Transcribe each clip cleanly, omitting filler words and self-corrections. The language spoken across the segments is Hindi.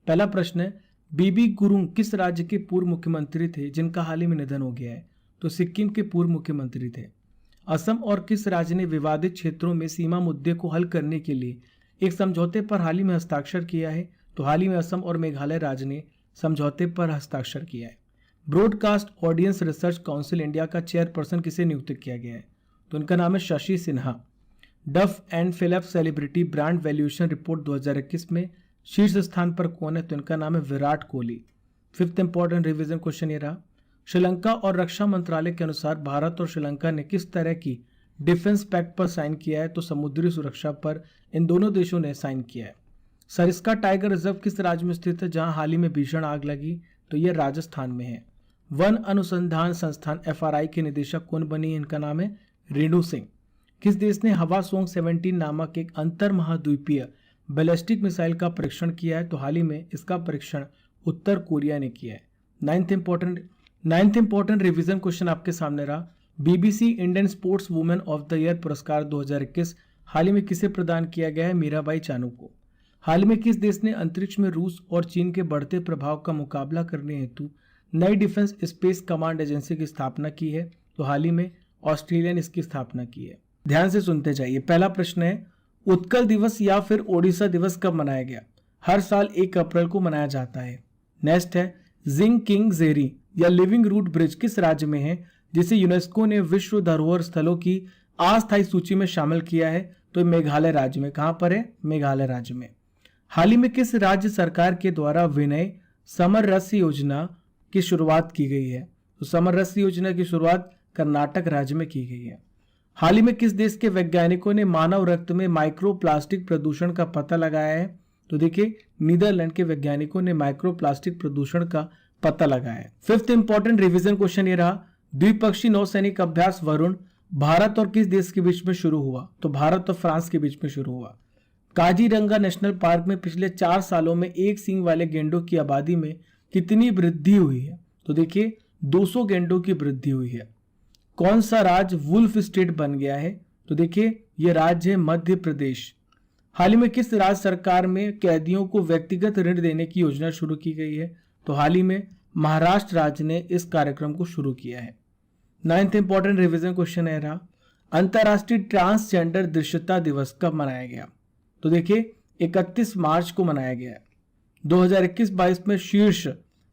पहला प्रश्न है, बीबी गुरुंग किस राज्य के पूर्व मुख्यमंत्री थे जिनका हाल ही में निधन हो गया है? तो सिक्किम के पूर्व मुख्यमंत्री थे। असम और किस राज्य ने विवादित क्षेत्रों में सीमा मुद्दे को हल करने के लिए एक समझौते पर हाल ही में हस्ताक्षर किया है? तो हाल ही में असम और मेघालय राज्य ने समझौते पर हस्ताक्षर किया है। Broadcast audience research council India का चेयरपर्सन किसे नियुक्त किया गया है? तो इनका नाम है Shashi Sinha. Duff and Phelps celebrity brand valuation report 2021 में शीर्ष स्थान पर कौन है? तो इनका नाम है Virat Kohli. Fifth important revision question ये रहा, श्रीलंका और रक्षा मंत्रालय के अनुसार भारत और श्रीलंका ने किस तरह की डिफेंस पैक्ट पर साइन किया है? तो समुद्री सुरक्षा पर इन दोनों देशों ने साइन किया है। सरिस्का टाइगर रिजर्व किस राज्य में स्थित है जहां हाल ही में भीषण आग लगी? तो यह राजस्थान में है। वन अनुसंधान संस्थान FRI के निदेशक कौन बनी है? इनका नाम है रेणु सिंह। किस देश ने हवासोंग 17 नामक एक अंतर महाद्वीपीय बैलिस्टिक मिसाइल का परीक्षण किया है? तो हाल ही में इसका परीक्षण उत्तर कोरिया ने किया है। नाइन्थ इंपॉर्टेंट रिवीजन क्वेश्चन आपके सामने रहा, BBC Indian sports women of the year पुरस्कार 2021 हाल ही में किसे प्रदान किया गया है? मीराबाई चानू को। हाल ही में किस देश ने अंतरिक्ष में रूस और चीन के बढ़ते प्रभाव का मुकाबला करने हेतु नई डिफेंस स्पेस कमांड एजेंसी की स्थापना की है? तो हाल ही में ऑस्ट्रेलिया ने इसकी स्थापना की है। ध्यान से सुनते जाइए। पहला प्रश्न है, उत्कल दिवस या फिर ओडिशा दिवस कब मनाया गया? हर साल 1 अप्रैल को मनाया जाता है। नेक्स्ट है, जिंग किंग जेरी या लिविंग रूट ब्रिज किस राज्य में है जिसे यूनेस्को ने विश्व धरोहर स्थलों की अस्थायी सूची में शामिल किया है? तो मेघालय राज्य में। कहां पर है? मेघालय राज्य में। हाल ही में किस राज्य सरकार के द्वारा विनय समररस योजना की शुरुआत की गई है? तो समररस योजना की शुरुआत कर्नाटक राज्य में की गई है। हाल ही में किस देश के वैज्ञानिकों ने मानव रक्त में माइक्रोप्लास्टिक प्रदूषण का पता लगाया है? तो देखिए, नीदरलैंड के वैज्ञानिकों ने माइक्रोप्लास्टिक प्रदूषण का पता लगाया है। फिफ्थ इंपॉर्टेंट रिवीजन क्वेश्चन ये रहा, द्विपक्षीय नौसैनिक अभ्यास वरुण भारत और किस देश के बीच में शुरू हुआ? तो भारत और फ्रांस के बीच में शुरू हुआ। काजीरंगा नेशनल पार्क में पिछले 4 सालों में एक सींग वाले गेंडों की आबादी में कितनी वृद्धि हुई है? तो देखिए, 200 गेंडों की वृद्धि हुई है। कौन सा राज्य वुल्फ स्टेट बन गया है? तो देखिए, यह राज्य है मध्य प्रदेश। हाल ही में किस राज्य सरकार में कैदियों को व्यक्तिगत ऋण देने की योजना शुरू की गई है? तो हाल ही में महाराष्ट्र राज्य ने इस कार्यक्रम को शुरू किया है। नाइन्थ इंपॉर्टेंट रिवीजन क्वेश्चन है रहा, अंतर्राष्ट्रीय ट्रांसजेंडर दृश्यता दिवस कब मनाया गया? तो देखिए, 31 मार्च को मनाया गया है। 2021-22 में शीर्ष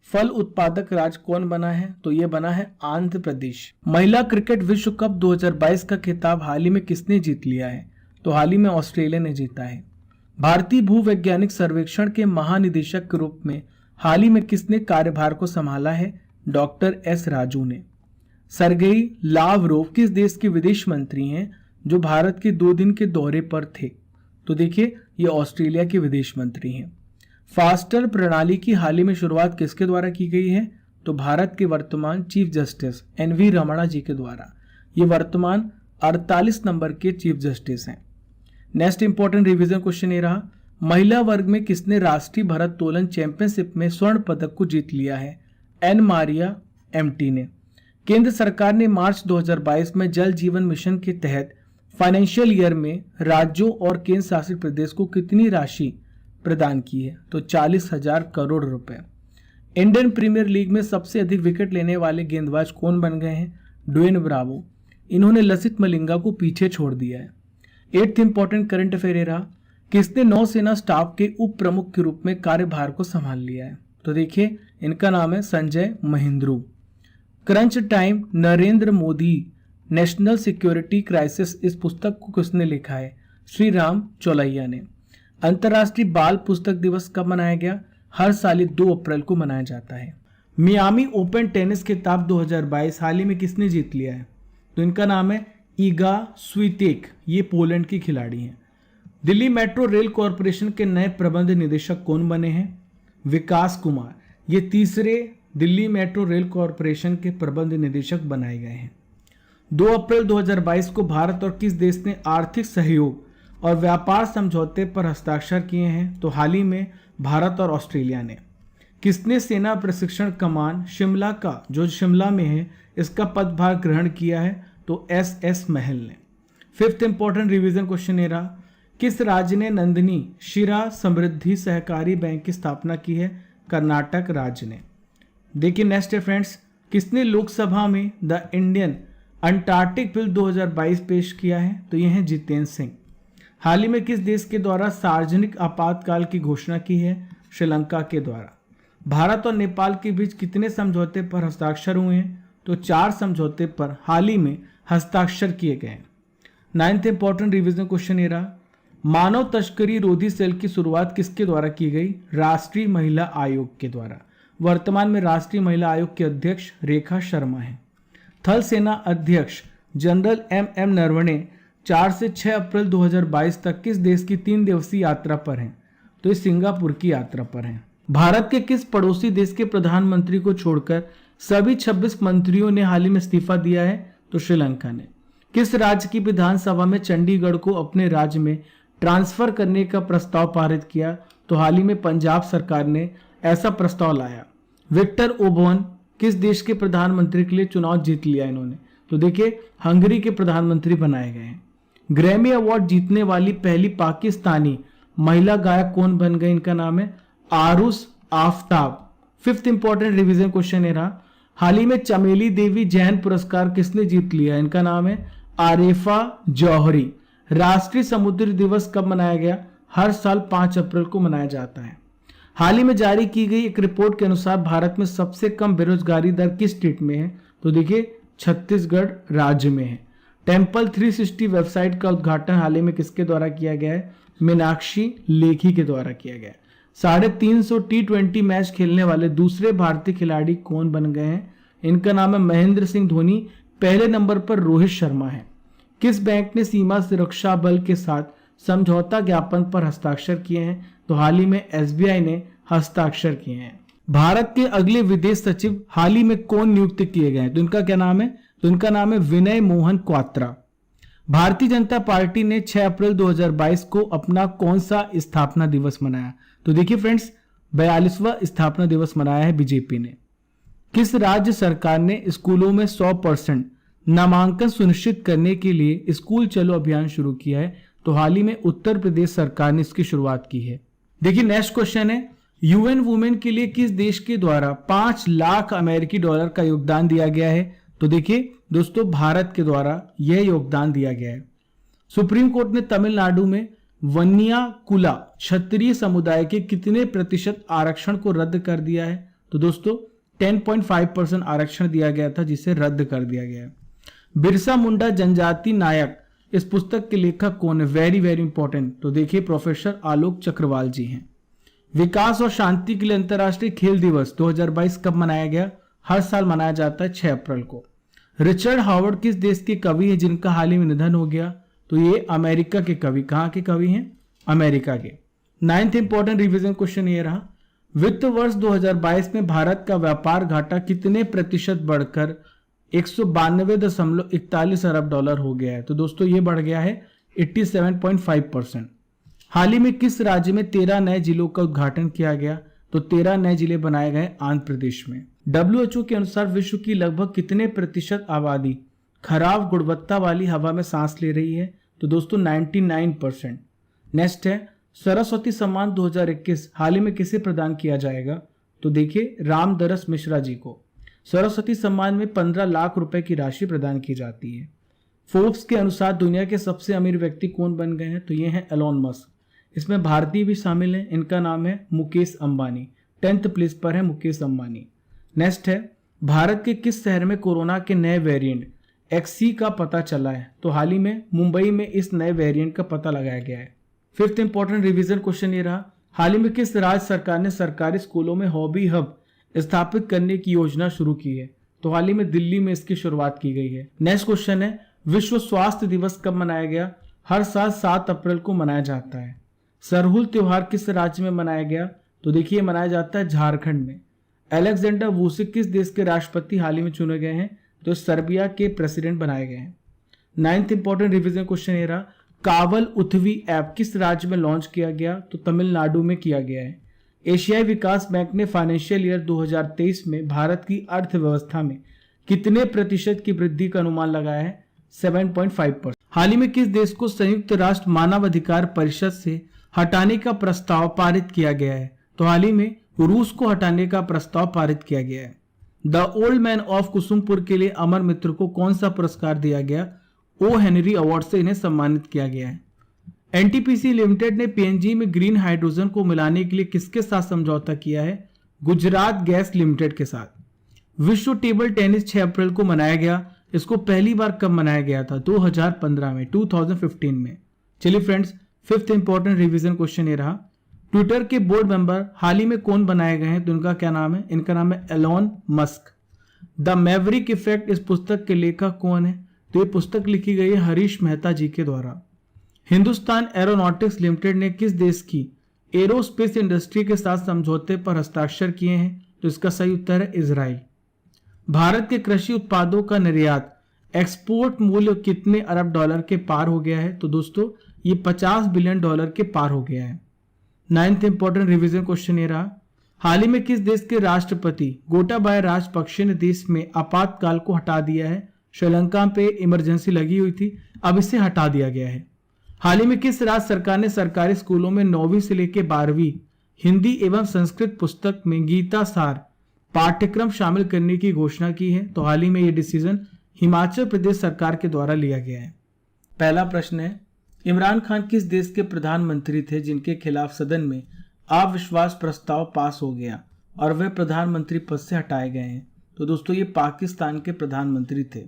फल उत्पादक राज्य कौन बना है? तो ये बना है आंध्र प्रदेश। महिला क्रिकेट विश्व कप 2022 का खिताब हाल ही में किसने जीत लिया है? तो हाल ही में ऑस्ट्रेलिया ने जीता है। भारतीय भूवैज्ञानिक सर्वेक्षण के महानिदेशक के रूप में हाल ही में किसने कार्यभार को संभाला है? डॉक्टर S राजू ने। सरगेई लावरोव किस देश के विदेश मंत्री हैं जो भारत के 2 दिन के दौरे पर थे? तो देखिए, ये ऑस्ट्रेलिया के विदेश मंत्री हैं। फास्टर प्रणाली की हाल ही में शुरुआत किसके द्वारा की गई है? तो भारत के वर्तमान चीफ जस्टिस NV रमणा जी के द्वारा। ये वर्तमान 48 नंबर के चीफ जस्टिस हैं। नेक्स्ट इंपॉर्टेंट रिवीजन क्वेश्चन ये रहा, महिला वर्ग में किसने राष्ट्रीय भारोत्तोलन चैंपियनशिप में स्वर्ण पदक को जीत लिया है? एन मारिया MT ने। केंद्र सरकार ने मार्च 2022 में जल जीवन मिशन के तहत फाइनेंशियल ईयर में राज्यों और केंद्र शासित प्रदेश को कितनी राशि प्रदान की है? तो 40,000 करोड़ रुपए। इंडियन प्रीमियर लीग में सबसे अधिक विकेट लेने वाले गेंदबाज कौन बन गए हैं? Dwayne Bravo. इन्होंने लसित मलिंगा को पीछे छोड़ दिया है। 8th इंपॉर्टेंट करंट अफेयर रहा, किसने नौसेना स्टाफ के उप प्रमुख के रूप में कार्यभार को संभाल लिया है? तो देखिए, इनका नाम है Sanjay Mahindru. Crunch time Narendra Modi national security crisis, इस पुस्तक को किसने लिखा है? श्री राम चौलैया ने। अंतर्राष्ट्रीय बाल पुस्तक दिवस कब मनाया गया? हर साल 2 अप्रैल को मनाया जाता है। मियामी ओपन टेनिस खिताब 2022 हाल ही में किसने जीत लिया है? तो इनका नाम है ईगा स्वितेक। ये पोलैंड की खिलाड़ी हैं। दिल्ली मेट्रो रेल कॉरपोरेशन के नए प्रबंध निदेशक कौन बने हैं? विकास कुमार। ये तीसरे दिल्ली मेट्रो रेल कॉरपोरेशन के प्रबंध निदेशक बनाए गए हैं। 2 अप्रैल 2022 को भारत और किस देश ने आर्थिक सहयोग और व्यापार समझौते पर हस्ताक्षर किए हैं? तो हाल ही में भारत और ऑस्ट्रेलिया ने। किसने सेना प्रशिक्षण कमान शिमला का, जो शिमला में है, इसका पदभार ग्रहण किया है? तो SS महल ने। 5th इंपॉर्टेंट रिवीजन क्वेश्चन ये रहा, किस राज्य ने नंदिनी शिरा समृद्धि सहकारी बैंक की स्थापना की है? कर्नाटक राज्य ने। देखिए नेक्स्ट है फ्रेंड्स, किसने लोकसभा में द इंडियन अंटार्कटिक बिल 2022 पेश किया है? तो यह है जितेंद्र सिंह। हाल ही में किस देश के द्वारा सार्वजनिक आपातकाल की घोषणा की है? श्रीलंका के द्वारा। भारत और नेपाल के बीच कितने समझौते पर हस्ताक्षर हुए हैं? तो 4 समझौते पर हाल ही में हस्ताक्षर किए गए हैं। 9th इंपॉर्टेंट रिवीजन क्वेश्चन ये रहा, मानव तस्करी रोधी सेल की शुरुआत किसके द्वारा की गई? राष्ट्रीय महिला आयोग के द्वारा। वर्तमान में राष्ट्रीय महिला आयोग के अध्यक्ष रेखा शर्मा हैं। थल सेना अध्यक्ष जनरल एम नरवणे 4 से 6 अप्रैल 2022 तक किस देश की 3 दिवसीय यात्रा पर हैं? तो ये सिंगापुर की यात्रा पर हैं। भारत के किस पड़ोसी देश के प्रधानमंत्री को छोड़कर सभी 26 मंत्रियों ने हाल ही में इस्तीफा दिया है? तो श्रीलंका ने। किस राज्य की विधानसभा में चंडीगढ़ को अपने राज्य में ट्रांसफर करने का प्रस्ताव पारित किया? तो हाल ही में पंजाब सरकार ने ऐसा प्रस्ताव लाया। विक्टर ओबॉर्न किस देश के प्रधानमंत्री के लिए चुनाव जीत लिया इन्होंने? तो देखिए हंगरी के प्रधानमंत्री बनाए गए हैं। ग्रैमी अवार्ड जीतने वाली पहली पाकिस्तानी महिला गायक कौन बन गई? इनका नाम है Aarush Aftab. 5th important revision question है रहा, हाल ही में चमेली देवी जैन पुरस्कार किसने जीत लिया? इनका नाम है आरिफा जौहरी। राष्ट्रीय समुद्री दिवस कब मनाया गया? हर साल 5 अप्रैल को मनाया जाता है। हाल ही में जारी की गई एक रिपोर्ट के अनुसार भारत में सबसे कम बेरोजगारी दर किस स्टेट में है? तो देखिए छत्तीसगढ़ राज्य में है। टेम्पल 360 वेबसाइट का उद्घाटन हाल ही में किसके द्वारा किया गया है? मीनाक्षी लेखी के द्वारा किया गया। 350 T20 मैच खेलने वाले दूसरे भारतीय खिलाड़ी कौन बन गए हैं? इनका नाम है महेंद्र सिंह धोनी। पहले नंबर पर रोहित शर्मा है। किस बैंक ने सीमा सुरक्षा बल के साथ समझौता ज्ञापन पर हस्ताक्षर किए हैं? तो हाल ही में SBI ने हस्ताक्षर किए हैं। भारत के अगले विदेश सचिव हाल ही में कौन नियुक्त किए गए हैं? तो इनका क्या नाम है? तो इनका नाम है विनय मोहन क्वात्रा। भारतीय जनता पार्टी ने 6 अप्रैल 2022 को अपना कौन सा स्थापना दिवस मनाया? तो देखिए फ्रेंड्स 42वां स्थापना दिवस मनाया है बीजेपी ने। किस राज्य सरकार ने स्कूलों में 100% नामांकन सुनिश्चित करने के लिए स्कूल चलो अभियान शुरू किया है? तो हाल ही में उत्तर प्रदेश सरकार ने इसकी शुरुआत की है। देखिए नेक्स्ट क्वेश्चन है, UN वुमेन के लिए किस देश के द्वारा 5 लाख अमेरिकी डॉलर का योगदान दिया गया है? तो देखिए दोस्तों भारत के द्वारा यह योगदान दिया गया है। सुप्रीम कोर्ट ने तमिलनाडु में वन्नियाकुला क्षत्रिय समुदाय के कितने प्रतिशत आरक्षण को रद्द कर दिया है? तो दोस्तों 10.5% आरक्षण दिया गया था जिसे रद्द कर दिया गया है। बिरसा मुंडा जनजाति नायक इस पुस्तक के लेखक कौन है? Very very important. तो देखिए प्रोफेसर आलोक चक्रवाल जी हैं। विकास और शांति के लिए अंतर्राष्ट्रीय खेल दिवस 2022 कब मनाया गया? हर साल मनाया जाता है 6 अप्रैल को। रिचर्ड हावर्ड किस देश के कवि है जिनका हाल ही में निधन हो गया? तो ये अमेरिका के कवि। कहाँ के कवि हैं? अमेरिका के। 9th इंपॉर्टेंट रिवीजन क्वेश्चन ये रहा, वित्त वर्ष 2022 में भारत का व्यापार घाटा कितने प्रतिशत बढ़कर 192.41 अरब डॉलर हो गया है? तो दोस्तों ये बढ़ गया है 87.5%। हाल ही में किस राज्य में 13 नए जिलों का उद्घाटन किया गया? तो 13 नए जिले बनाए गए आंध्र प्रदेश में। WHO के अनुसार विश्व की लगभग कितने प्रतिशत आबादी खराब गुणवत्ता वाली हवा में सांस ले रही है? तो दोस्तों 99%। नेक्स्ट है, सरस्वती सम्मान 2021 हाल ही में किसे प्रदान किया जाएगा? तो देखिए रामदरस मिश्रा जी को। सरस्वती सम्मान में 15 लाख रुपए की राशि प्रदान की जाती है। फोर्ब्स के अनुसार दुनिया के सबसे अमीर व्यक्ति कौन बन गए हैं? तो ये हैं एलोन मस्क। इसमें भारतीय भी शामिल हैं। इनका नाम है मुकेश अंबानी। 10th प्लेस पर है मुकेश अंबानी। नेक्स्ट है, भारत के किस शहर में कोरोना के नए वेरिएंट XC का पता चला है? तो हाल ही में मुंबई में इस नए वेरिएंट का पता लगाया गया है। 5th इंपॉर्टेंट रिवीजन क्वेश्चन ये रहा, हाल ही में किस राज्य सरकार ने सरकारी स्कूलों में हॉबी हब स्थापित करने की योजना शुरू की है? तो हाल ही में दिल्ली में इसकी शुरुआत की गई है। नेक्स्ट क्वेश्चन है, विश्व स्वास्थ्य दिवस कब मनाया गया? हर साल 7 अप्रैल को मनाया जाता है। सरहुल त्योहार किस राज्य में मनाया गया? तो देखिए मनाया जाता है झारखंड में। अलेक्जेंडर वुसिक किस देश के राष्ट्रपति हाल ही में चुने गए हैं? तो सर्बिया के प्रेसिडेंट बनाए गए हैं। 9th इंपॉर्टेंट रिवीजन क्वेश्चन ये रहा, कावल उथवी ऐप किस राज्य में लॉन्च किया गया? तो तमिलनाडु में किया गया है। एशियाई विकास बैंक ने फाइनेंशियल ईयर 2023 में भारत की अर्थव्यवस्था में कितने प्रतिशत की वृद्धि का अनुमान लगाया है? 7.5%। हाल ही में किस देश को संयुक्त राष्ट्र मानव अधिकार परिषद से हटाने का प्रस्ताव पारित किया गया है? तो हाल ही में रूस को हटाने का प्रस्ताव पारित किया गया है। The old man of Kusumpur के लिए अमर मित्र को कौन सा पुरस्कार दिया गया? ओ हेनरी अवार्ड से इन्हें सम्मानित किया गया है। एनटीपीसी लिमिटेड ने पीएनजी में ग्रीन हाइड्रोजन को मिलाने के लिए किसके साथ समझौता किया है? गुजरात गैस लिमिटेड के साथ। विश्व टेबल टेनिस 6 अप्रैल को मनाया गया। इसको पहली बार कब मनाया गया था? 2015 में, 2015 में। चलिए friends, fifth important revision question ये रहा। ट्विटर के बोर्ड मेंबर हाल ही में कौन बनाए गए हैं? तो इनका क्या नाम है? इनका नाम है Elon Musk. The maverick effect इस पुस्तक के लेखक कौन है? तो ये पुस्तक लिखी गई है हरीश मेहता जी के द्वारा। हिंदुस्तान एरोनॉटिक्स लिमिटेड ने किस देश की एरोस्पेस इंडस्ट्री के साथ समझौते पर हस्ताक्षर किए हैं? तो इसका सही उत्तर है इजराइल। भारत के कृषि उत्पादों का निर्यात एक्सपोर्ट मूल्य कितने अरब डॉलर के पार हो गया है? तो दोस्तों ये 50 बिलियन डॉलर के पार हो गया है। नाइन्थ इंपॉर्टेंट रिवीजन क्वेश्चन ये रहा। हाल ही में किस देश के राष्ट्रपति गोटाबाया राजपक्षे ने देश में आपातकाल को हटा दिया है? श्रीलंका पे इमरजेंसी लगी हुई थी, अब इसे हटा दिया गया है। हाल ही में किस राज्य सरकार ने सरकारी स्कूलों में 9वीं से लेकर 12वीं हिंदी एवं संस्कृत पुस्तक में गीता सार पाठ्यक्रम शामिल करने की घोषणा की है? तो हाल ही में यह डिसीजन हिमाचल प्रदेश सरकार के द्वारा लिया गया है। पहला प्रश्न है, इमरान खान किस देश के प्रधानमंत्री थे जिनके खिलाफ सदन में अविश्वास प्रस्ताव पास हो गया और वे प्रधानमंत्री पद से हटाए गए हैं? तो दोस्तों ये पाकिस्तान के प्रधानमंत्री थे।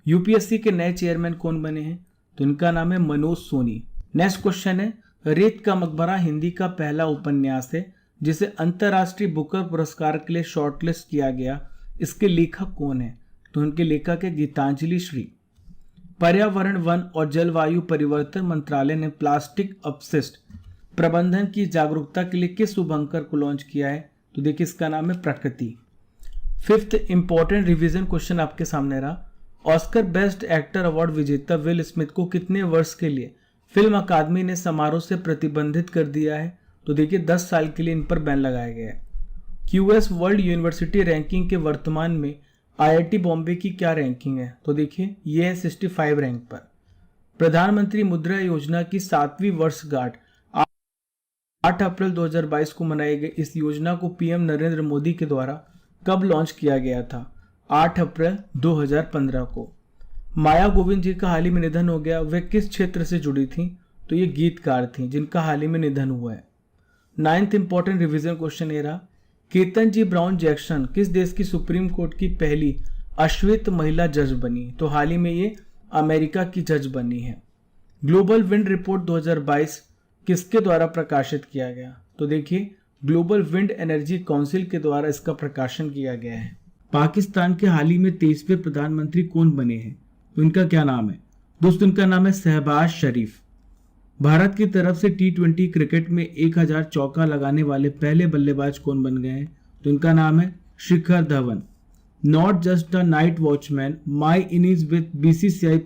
यूपीएससी के नए चेयरमैन कौन बने हैं? तो इनका नाम है मनोज सोनी। नेक्स्ट क्वेश्चन है, रेत का मकबरा हिंदी का पहला उपन्यास है जिसे अंतर्राष्ट्रीय बुकर पुरस्कार के लिए शॉर्टलिस्ट किया गया। इसके लेखक कौन है? तो उनके लेखक है गीतांजलि श्री। पर्यावरण, वन और जलवायु परिवर्तन मंत्रालय ने प्लास्टिक अपशिष्ट प्रबंधन की जागरूकता के लिए किस शुभंकर को लॉन्च किया है? तो देखिए इसका नाम है प्रकृति। फिफ्थ इंपॉर्टेंट रिवीजन क्वेश्चन आपके सामने रहा। ऑस्कर बेस्ट एक्टर अवार्ड विजेता विल स्मिथ को कितने वर्ष के लिए फिल्म अकादमी ने समारोह से प्रतिबंधित कर दिया है? तो देखिए 10 साल के लिए इन पर बैन लगाया गया है। क्यूएस वर्ल्ड यूनिवर्सिटी रैंकिंग के वर्तमान में आईआईटी बॉम्बे की क्या रैंकिंग है? तो देखिए ये है 65 रैंक पर। प्रधानमंत्री मुद्रा योजना की 7वीं वर्षगांठ 8 अप्रैल 2022 को मनाई गई। इस योजना को पीएम नरेंद्र मोदी के द्वारा कब लॉन्च किया गया था? 8 अप्रैल 2015 को। माया गोविंद जी का हाल ही में निधन हो गया। वे किस क्षेत्र से जुड़ी थी? तो ये गीतकार थी जिनका हाल ही में निधन हुआ है। नाइन्थ इंपॉर्टेंट रिवीजन क्वेश्चन ये रहा। केतन जी ब्राउन जैक्सन किस देश की सुप्रीम कोर्ट की पहली अश्वेत महिला जज बनी? तो हाल ही में ये अमेरिका की जज बनी है। ग्लोबल विंड रिपोर्ट 2022 किसके द्वारा प्रकाशित किया गया? तो देखिए ग्लोबल विंड एनर्जी काउंसिल के द्वारा इसका प्रकाशन किया गया है। पाकिस्तान के हाल ही में 23वें प्रधानमंत्री कौन बने हैं? तो इनका क्या नाम है? दोस्तों इनका नाम है शहबाज शरीफ। भारत की तरफ से T20 क्रिकेट में 1000 चौका लगाने वाले पहले बल्लेबाज कौन बन गए हैं? तो इनका नाम है Shikhar Dhawan. Not just a night watchman, my innings with BCCI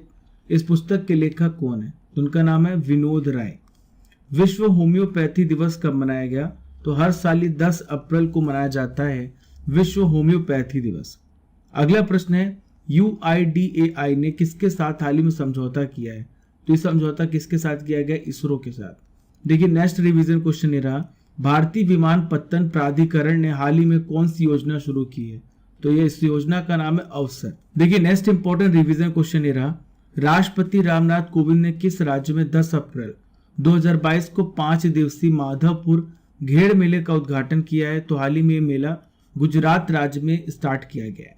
इस पुस्तक के लेखक कौन है? तो उनका नाम है विनोद राय। विश्व होम्योपैथी दिवस कब मनाया गया? तो हर साल 10 अप्रैल को मनाया जाता है विश्व होम्योपैथी दिवस। अगला प्रश्न है, UIDAI ने किसके साथ हाल ही में समझौता किया है? तो ये समझौता किसके साथ किया गया? इसरो के साथ। देखिए नेक्स्ट रिवीजन क्वेश्चन ये रहा। भारतीय विमानपत्तन प्राधिकरण ने हाल ही में कौन सी योजना शुरू की है? तो ये इस योजना का नाम है अवसर। देखिए नेक्स्ट इंपॉर्टेंट रिवीजन क्वेश्चन ये रहा। राष्ट्रपति रामनाथ कोविंद ने किस राज्य में 10 अप्रैल 2022 को 5 दिवसीय माधवपुर घेड़ मेले का उद्घाटन किया है? तो हाल ही में ये मेला गुजरात राज्य में स्टार्ट किया गया है।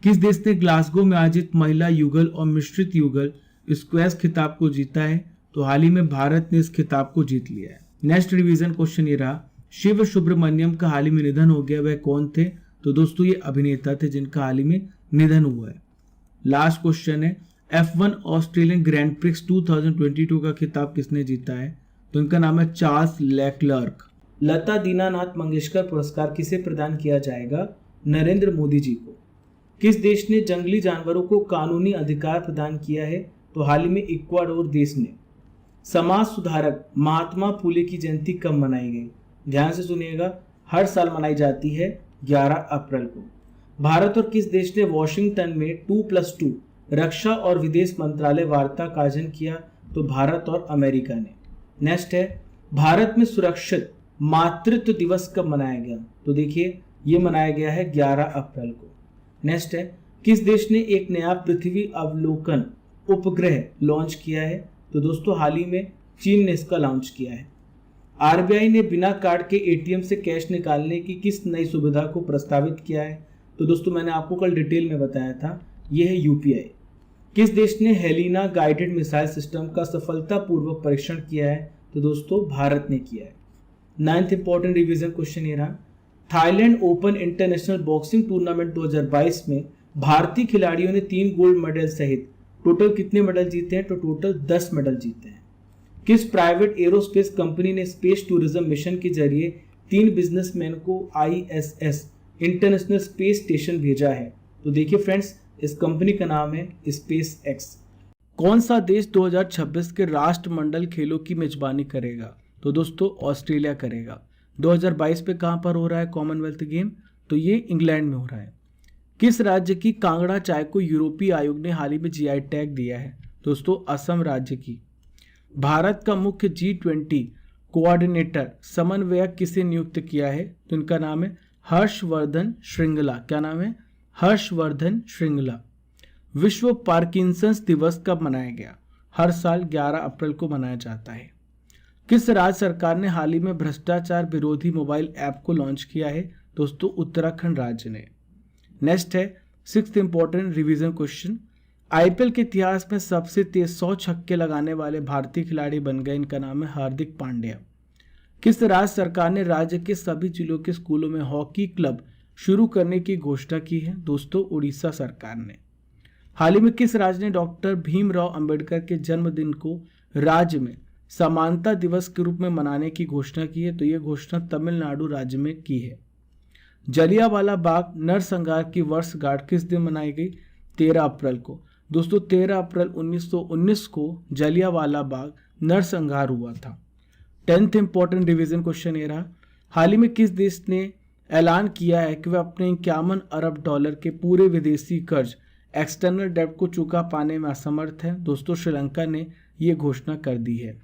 किस देश ने ग्लासगो में आयोजित महिला युगल और मिश्रित युगल स्क्वैश खिताब को जीता है? तो हाल ही में भारत ने इस खिताब को जीत लिया है। नेक्स्ट रिवीजन क्वेश्चन ये रहा। शिव सुब्रमण्यम का हाल ही में निधन हो गया, वह कौन थे? तो दोस्तों ये अभिनेता थे जिनका हाल ही में निधन हुआ है। लास्ट क्वेश्चन है, F1 ऑस्ट्रेलियन ग्रैंड प्रिक्स 2022 का खिताब किसने जीता है? तो इनका नाम है चार्ल्स लेक्लर्क। लता दीनानाथ मंगेशकर पुरस्कार किसे प्रदान किया जाएगा? नरेंद्र मोदी जी को। किस देश ने जंगली जानवरों को कानूनी अधिकार प्रदान किया है? तो हाल ही में इक्वाडोर देश ने। समाज सुधारक महात्मा फुले की जयंती कब मनाई गई? ध्यान से सुनिएगा, हर साल मनाई जाती है 11 अप्रैल को। भारत और किस देश ने वॉशिंगटन में 2+2 रक्षा और विदेश मंत्रालय वार्ता का आयोजन किया? तो भारत और अमेरिका ने। नेक्स्ट है, भारत में सुरक्षित मातृत्व दिवस कब मनाया गया? तो देखिए ये मनाया गया है 11 अप्रैल को। नेक्स्ट है, किस देश ने एक नया पृथ्वी अवलोकन उपग्रह लॉन्च किया है? तो दोस्तों हाल ही में चीन ने इसका लॉन्च किया है। आरबीआई ने बिना कार्ड के एटीएम से कैश निकालने की किस नई सुविधा को प्रस्तावित किया है? तो दोस्तों मैंने आपको कल डिटेल में बताया था, यह है यूपीआई। किस देश ने हेलिना गाइडेड मिसाइल सिस्टम का सफलतापूर्वक परीक्षण किया है? तो दोस्तों भारत ने किया है। 9th इंपॉर्टेंट रिवीजन क्वेश्चन ये रहा, Thailand open international boxing tournament 2022 में भारतीय खिलाड़ियों ने 3 गोल्ड मेडल सहित टोटल कितने मेडल जीते हैं? तो टोटल 10 मेडल जीते हैं। किस प्राइवेट एरोस्पेस कंपनी ने स्पेस टूरिज्म मिशन के जरिए 3 बिजनेसमैन को ISS इंटरनेशनल स्पेस स्टेशन भेजा है? तो देखिए फ्रेंड्स, इस कंपनी का नाम है स्पेस एक्स। कौन सा देश 2026 के राष्ट्रमंडल खेलों की मेजबानी करेगा? तो दोस्तों ऑस्ट्रेलिया करेगा। 2022 पे कहां पर हो रहा है कॉमनवेल्थ गेम? तो ये इंग्लैंड में हो रहा है। किस राज्य की कांगड़ा चाय को यूरोपीय आयोग ने हाल ही में GI टैग दिया है? दोस्तों असम राज्य की। भारत का मुख्य G20 कोऑर्डिनेटर समन्वयक किसे नियुक्त किया है? तो इनका नाम है हर्षवर्धन श्रृंगला। क्या नाम है? हर्षवर्धन श्रृंगला। विश्व पार्किंसंस दिवस कब मनाया गया? हर साल 11 अप्रैल को मनाया जाता है। किस राज्य सरकार ने हाल ही में भ्रष्टाचार विरोधी मोबाइल ऐप को लॉन्च किया है? दोस्तों उत्तराखंड राज्य ने। नेक्स्ट है 6th important revision question, IPL के इतिहास में सबसे तेज 100 छक्के लगाने वाले भारतीय खिलाड़ी बन गए। इनका नाम है हार्दिक पांड्या। किस राज्य सरकार ने राज्य के सभी जिलों के स्कूलों में हॉकी क्लब शुरू करने की घोषणा की है? दोस्तों उड़ीसा सरकार ने। हाल ही में किस राज्य ने डॉक्टर भीमराव अंबेडकर के जन्मदिन को राज्य में समानता दिवस के रूप में मनाने की घोषणा की है? तो यह घोषणा तमिलनाडु राज्य में की है। जलियांवाला बाग नरसंहार की वर्षगांठ किस दिन मनाई गई? 13 अप्रैल को। दोस्तों 13 अप्रैल 1919 को जलियांवाला बाग नरसंहार हुआ था। 10th इंपॉर्टेंट रिवीजन क्वेश्चन ये रहा, हाल ही में किस देश ने ऐलान किया है कि वह अपने 51 अरब डॉलर के पूरे विदेशी कर्ज एक्सटर्नल डेब्ट को चुका पाने में असमर्थ है? दोस्तों श्रीलंका ने यह घोषणा कर दी है।